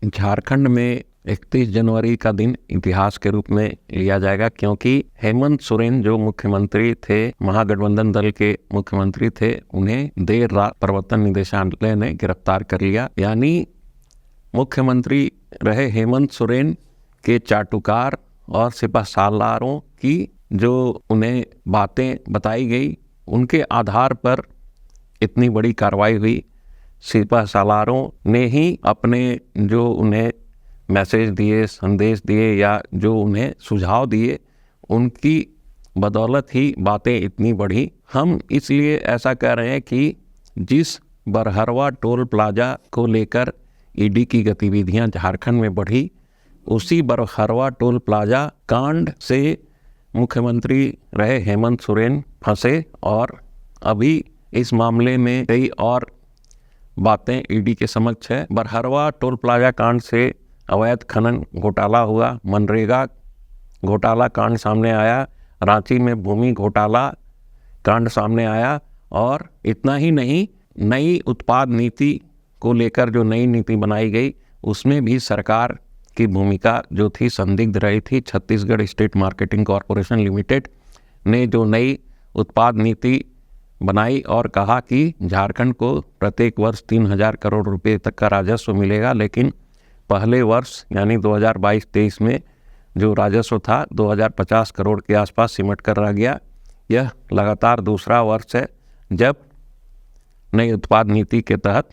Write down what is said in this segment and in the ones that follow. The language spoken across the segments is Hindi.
झारखंड में 31 जनवरी का दिन इतिहास के रूप में लिया जाएगा, क्योंकि हेमंत सोरेन जो मुख्यमंत्री थे, महागठबंधन दल के मुख्यमंत्री थे, उन्हें देर रात प्रवर्तन निदेशालय ने गिरफ्तार कर लिया। यानी मुख्यमंत्री रहे हेमंत सोरेन के चाटुकार और सिपहसालारों की जो उन्हें बातें बताई गई, उनके आधार पर इतनी बड़ी कार्रवाई हुई। सिपहसालारों ने ही अपने जो उन्हें मैसेज दिए, संदेश दिए या जो उन्हें सुझाव दिए, उनकी बदौलत ही बातें इतनी बढ़ी। हम इसलिए ऐसा कह रहे हैं कि जिस बरहरवा टोल प्लाजा को लेकर ईडी की गतिविधियां झारखंड में बढ़ी, उसी बरहरवा टोल प्लाजा कांड से मुख्यमंत्री रहे हेमंत सोरेन फंसे और अभी इस मामले में कई और बातें ईडी के समक्ष है। बरहरवा टोल प्लाजा कांड से अवैध खनन घोटाला हुआ, मनरेगा घोटाला कांड सामने आया, रांची में भूमि घोटाला कांड सामने आया, और इतना ही नहीं, नई उत्पाद नीति को लेकर जो नई नीति बनाई गई, उसमें भी सरकार की भूमिका जो थी संदिग्ध रही थी। Chhattisgarh state marketing corporation limited ने जो नई उत्पाद नीति बनाई और कहा कि झारखंड को प्रत्येक वर्ष 3,000 करोड़ रुपए तक का राजस्व मिलेगा, लेकिन पहले वर्ष यानी 2022-23 में जो राजस्व था 2,050 करोड़ के आसपास सिमट कर रह गया। यह लगातार दूसरा वर्ष है जब नई उत्पाद नीति के तहत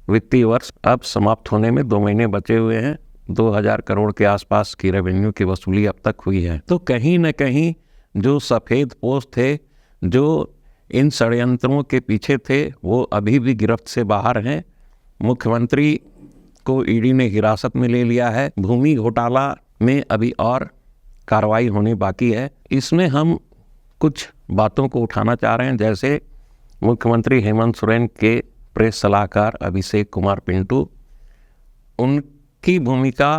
वित्तीय वर्ष अब समाप्त होने में 2 महीने बचे हुए हैं। 2,000 करोड़ के आसपास की रेवेन्यू की वसूली अब तक हुई है। तो कहीं न कहीं जो सफ़ेद पोश थे, जो इन षड्यंत्रों के पीछे थे, वो अभी भी गिरफ्त से बाहर हैं। मुख्यमंत्री को ईडी ने हिरासत में ले लिया है। भूमि घोटाला में अभी और कार्रवाई होनी बाकी है। इसमें हम कुछ बातों को उठाना चाह रहे हैं, जैसे मुख्यमंत्री हेमंत सोरेन के प्रेस सलाहकार अभिषेक कुमार पिंटू, उनकी भूमिका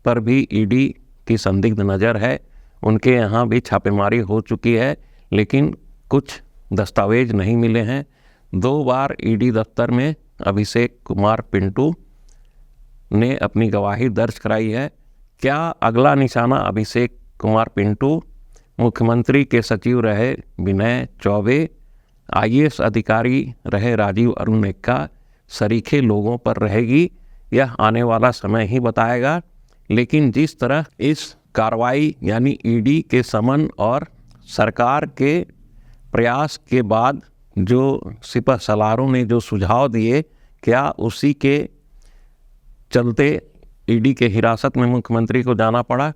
पर भी ईडी की संदिग्ध नज़र है। उनके यहाँ भी छापेमारी हो चुकी है, लेकिन कुछ दस्तावेज नहीं मिले हैं। 2 बार ईडी दफ्तर में अभिषेक कुमार पिंटू ने अपनी गवाही दर्ज कराई है। क्या अगला निशाना अभिषेक कुमार पिंटू, मुख्यमंत्री के सचिव रहे विनय चौबे, IAS अधिकारी रहे राजीव अरुण एक्का, सरीखे लोगों पर रहेगी? यह आने वाला समय ही बताएगा। लेकिन जिस तरह इस कार्रवाई यानी ईडी के समन और सरकार के प्रयास के बाद जो सिपहसालारों ने जो सुझाव दिए, क्या उसी के चलते ईडी के हिरासत में मुख्यमंत्री को जाना पड़ा?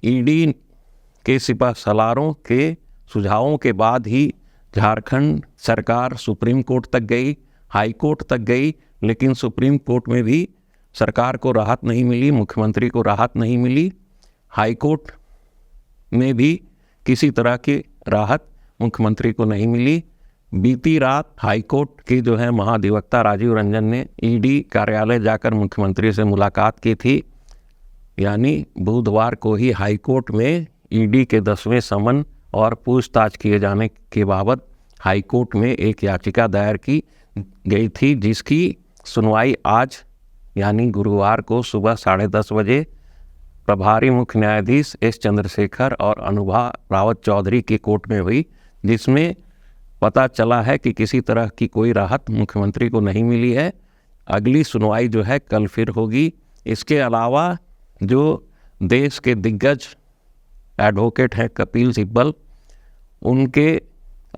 ईडी के सिपहसालारों के सुझावों के बाद ही झारखंड सरकार सुप्रीम कोर्ट तक गई, हाई कोर्ट तक गई, लेकिन सुप्रीम कोर्ट में भी सरकार को राहत नहीं मिली, मुख्यमंत्री को राहत नहीं मिली। हाई कोर्ट में भी किसी तरह की राहत मुख्यमंत्री को नहीं मिली। बीती रात हाई कोर्ट के जो है महाधिवक्ता राजीव रंजन ने ईडी कार्यालय जाकर मुख्यमंत्री से मुलाकात की थी। यानी बुधवार को ही हाई कोर्ट में ईडी के 10वें समन और पूछताछ किए जाने के बाबत हाई कोर्ट में एक याचिका दायर की गई थी, जिसकी सुनवाई आज यानी गुरुवार को सुबह 10:30 बजे प्रभारी मुख्य न्यायाधीश एस चंद्रशेखर और अनुभा रावत चौधरी की कोर्ट में हुई, जिसमें पता चला है कि किसी तरह की कोई राहत मुख्यमंत्री को नहीं मिली है। अगली सुनवाई जो है कल फिर होगी। इसके अलावा जो देश के दिग्गज एडवोकेट हैं कपिल सिब्बल, उनके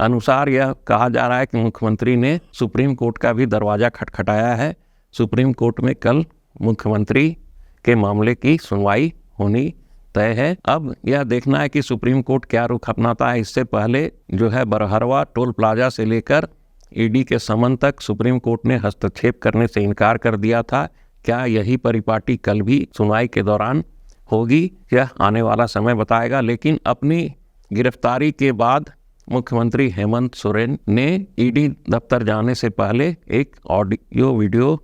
अनुसार यह कहा जा रहा है कि मुख्यमंत्री ने सुप्रीम कोर्ट का भी दरवाज़ा खटखटाया है। सुप्रीम कोर्ट में कल मुख्यमंत्री के मामले की सुनवाई होनी तय है। अब यह देखना है कि सुप्रीम कोर्ट क्या रुख अपनाता है। इससे पहले जो है बरहरवा टोल प्लाजा से लेकर ईडी के समन तक सुप्रीम कोर्ट ने हस्तक्षेप करने से इनकार कर दिया था। क्या यही परिपाटी कल भी सुनवाई के दौरान होगी, यह आने वाला समय बताएगा। लेकिन अपनी गिरफ्तारी के बाद मुख्यमंत्री हेमंत सोरेन ने ईडी दफ्तर जाने से पहले एक ऑडियो वीडियो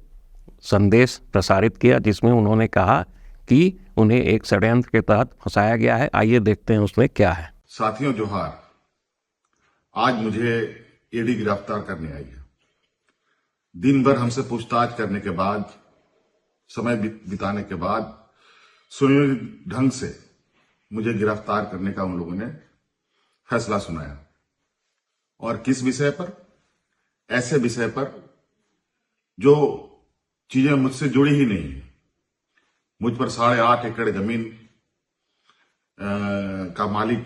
संदेश प्रसारित किया, जिसमें उन्होंने कहा कि उन्हें एक षड्यंत्र के तहत फंसाया गया है। आइए देखते हैं उसमें क्या है। साथियों जोहार, आज मुझे ईडी गिरफ्तार करने आई है। दिन भर हमसे पूछताछ करने के बाद समय बिताने के बाद सुनियोजित ढंग से मुझे गिरफ्तार करने का उन लोगों ने फैसला सुनाया। और किस विषय पर? ऐसे विषय पर जो चीजें मुझसे जुड़ी ही नहीं है। मुझ पर 8.5 एकड़ जमीन का मालिक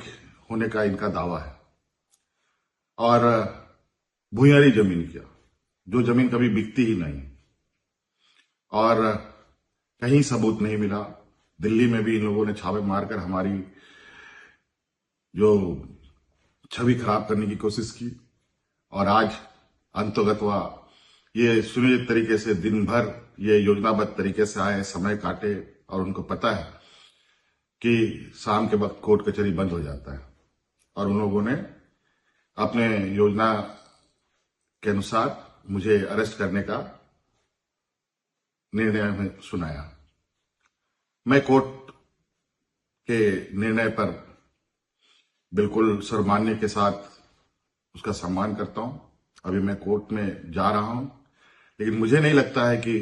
होने का इनका दावा है और भूयारी जमीन किया, जो जमीन कभी बिकती ही नहीं और कहीं सबूत नहीं मिला। दिल्ली में भी इन लोगों ने छापे मारकर हमारी जो छवि खराब करने की कोशिश की और आज अंतोगत्वा ये सुनियोजित तरीके से दिन भर ये योजनाबद्ध तरीके से आए, समय काटे और उनको पता है कि शाम के वक्त कोर्ट कचहरी बंद हो जाता है और उन लोगों ने अपने योजना के अनुसार मुझे अरेस्ट करने का निर्णय हमें सुनाया। मैं कोर्ट के निर्णय पर बिल्कुल सर्वमान्य के साथ उसका सम्मान करता हूं। अभी मैं कोर्ट में जा रहा हूं, लेकिन मुझे नहीं लगता है कि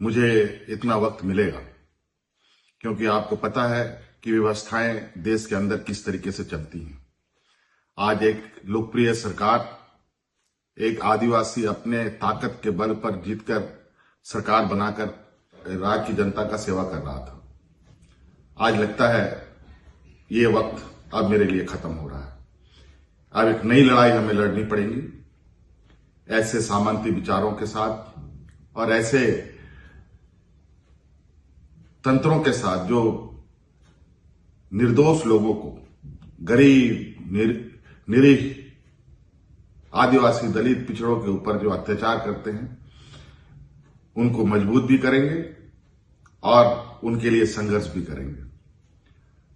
मुझे इतना वक्त मिलेगा, क्योंकि आपको पता है कि व्यवस्थाएं देश के अंदर किस तरीके से चलती हैं। आज एक लोकप्रिय सरकार, एक आदिवासी अपने ताकत के बल पर जीतकर सरकार बनाकर राज्य की जनता का सेवा कर रहा था। आज लगता है ये वक्त अब मेरे लिए खत्म हो रहा है। अब एक नई लड़ाई हमें लड़नी पड़ेगी, ऐसे सामंती विचारों के साथ और ऐसे तंत्रों के साथ जो निर्दोष लोगों को, गरीब, निरीह, आदिवासी, दलित, पिछड़ों के ऊपर जो अत्याचार करते हैं, उनको मजबूत भी करेंगे और उनके लिए संघर्ष भी करेंगे।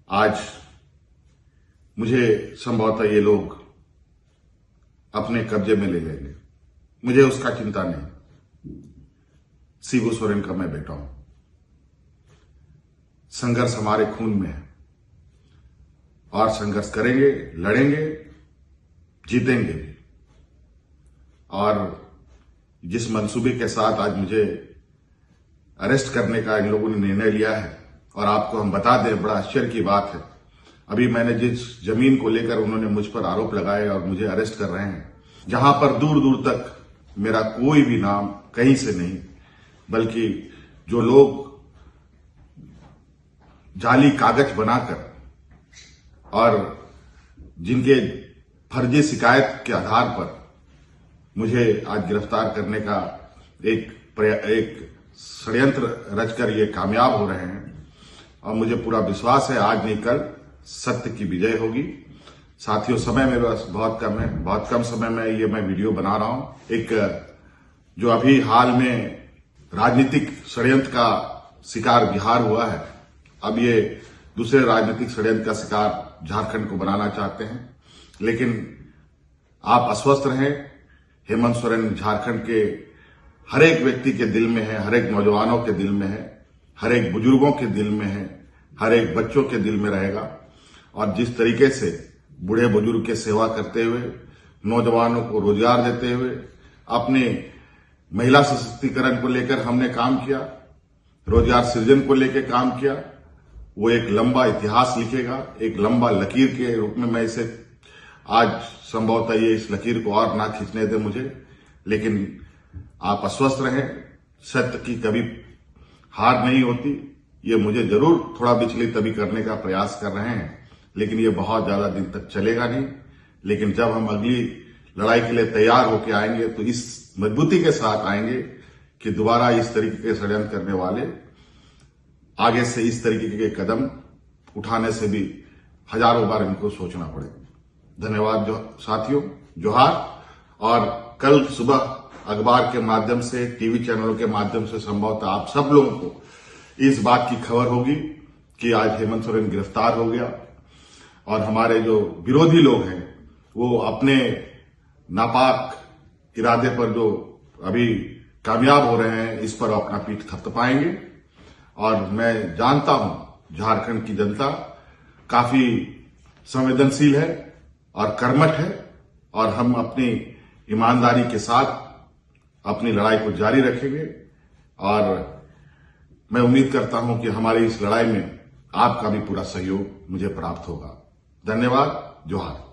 आज मुझे संभवतः ये लोग अपने कब्जे में ले लेंगे, मुझे उसका चिंता नहीं। शिबू सोरेन का मैं बेटा हूं। संघर्ष हमारे खून में है और संघर्ष करेंगे, लड़ेंगे, जीतेंगे भी। और जिस मंसूबे के साथ आज मुझे अरेस्ट करने का इन लोगों ने निर्णय लिया है, और आपको हम बता दें, बड़ा आश्चर्य की बात है, अभी मैंने जिस जमीन को लेकर उन्होंने मुझ पर आरोप लगाए और मुझे अरेस्ट कर रहे हैं, जहां पर दूर दूर तक मेरा कोई भी नाम कहीं से नहीं, बल्कि जो लोग जाली कागज बनाकर और जिनके फर्जी शिकायत के आधार पर मुझे आज गिरफ्तार करने का एक षड्यंत्र रचकर ये कामयाब हो रहे हैं। और मुझे पूरा विश्वास है आज नहीं कल सत्य की विजय होगी। साथियों, समय मेरे पास बहुत कम है, बहुत कम समय में ये मैं वीडियो बना रहा हूं। एक जो अभी हाल में राजनीतिक षड्यंत्र का शिकार बिहार हुआ है, अब ये दूसरे राजनीतिक षड्यंत्र का शिकार झारखंड को बनाना चाहते हैं। लेकिन आप अस्वस्थ रहें, हेमंत सोरेन झारखंड के हर एक व्यक्ति के दिल में है, हर एक नौजवानों के दिल में है, हर एक बुजुर्गों के दिल में है, हर एक बच्चों के दिल में रहेगा। और जिस तरीके से बूढ़े बुजुर्ग की सेवा करते हुए, नौजवानों को रोजगार देते हुए, अपने महिला सशक्तिकरण को लेकर हमने काम किया, रोजगार सृजन को लेकर काम किया, वो एक लंबा इतिहास लिखेगा। एक लंबा लकीर के रूप में मैं इसे आज संभवतः ये इस लकीर को और ना खींचने दे मुझे। लेकिन आप अस्वस्थ रहें, सत्य की कभी हार नहीं होती। ये मुझे जरूर थोड़ा विचलित अभी करने का प्रयास कर रहे हैं, लेकिन ये बहुत ज्यादा दिन तक चलेगा नहीं। लेकिन जब हम अगली लड़ाई के लिए तैयार होकर आएंगे तो इस मजबूती के साथ आएंगे कि दोबारा इस तरीके के षड्यंत्र करने वाले आगे से इस तरीके के कदम उठाने से भी हजारों बार इनको सोचना पड़े। धन्यवाद साथियों, जोहार। और कल सुबह अखबार के माध्यम से, टीवी चैनलों के माध्यम से संभवतः आप सब लोगों को इस बात की खबर होगी कि आज हेमंत सोरेन गिरफ्तार हो गया और हमारे जो विरोधी लोग हैं वो अपने नापाक इरादे पर जो अभी कामयाब हो रहे हैं, इस पर अपना पीठ थपथपाएंगे। और मैं जानता हूं झारखंड की जनता काफी संवेदनशील है और कर्मठ है, और हम अपनी ईमानदारी के साथ अपनी लड़ाई को जारी रखेंगे और मैं उम्मीद करता हूं कि हमारी इस लड़ाई में आपका भी पूरा सहयोग मुझे प्राप्त होगा। धन्यवाद। जोहार।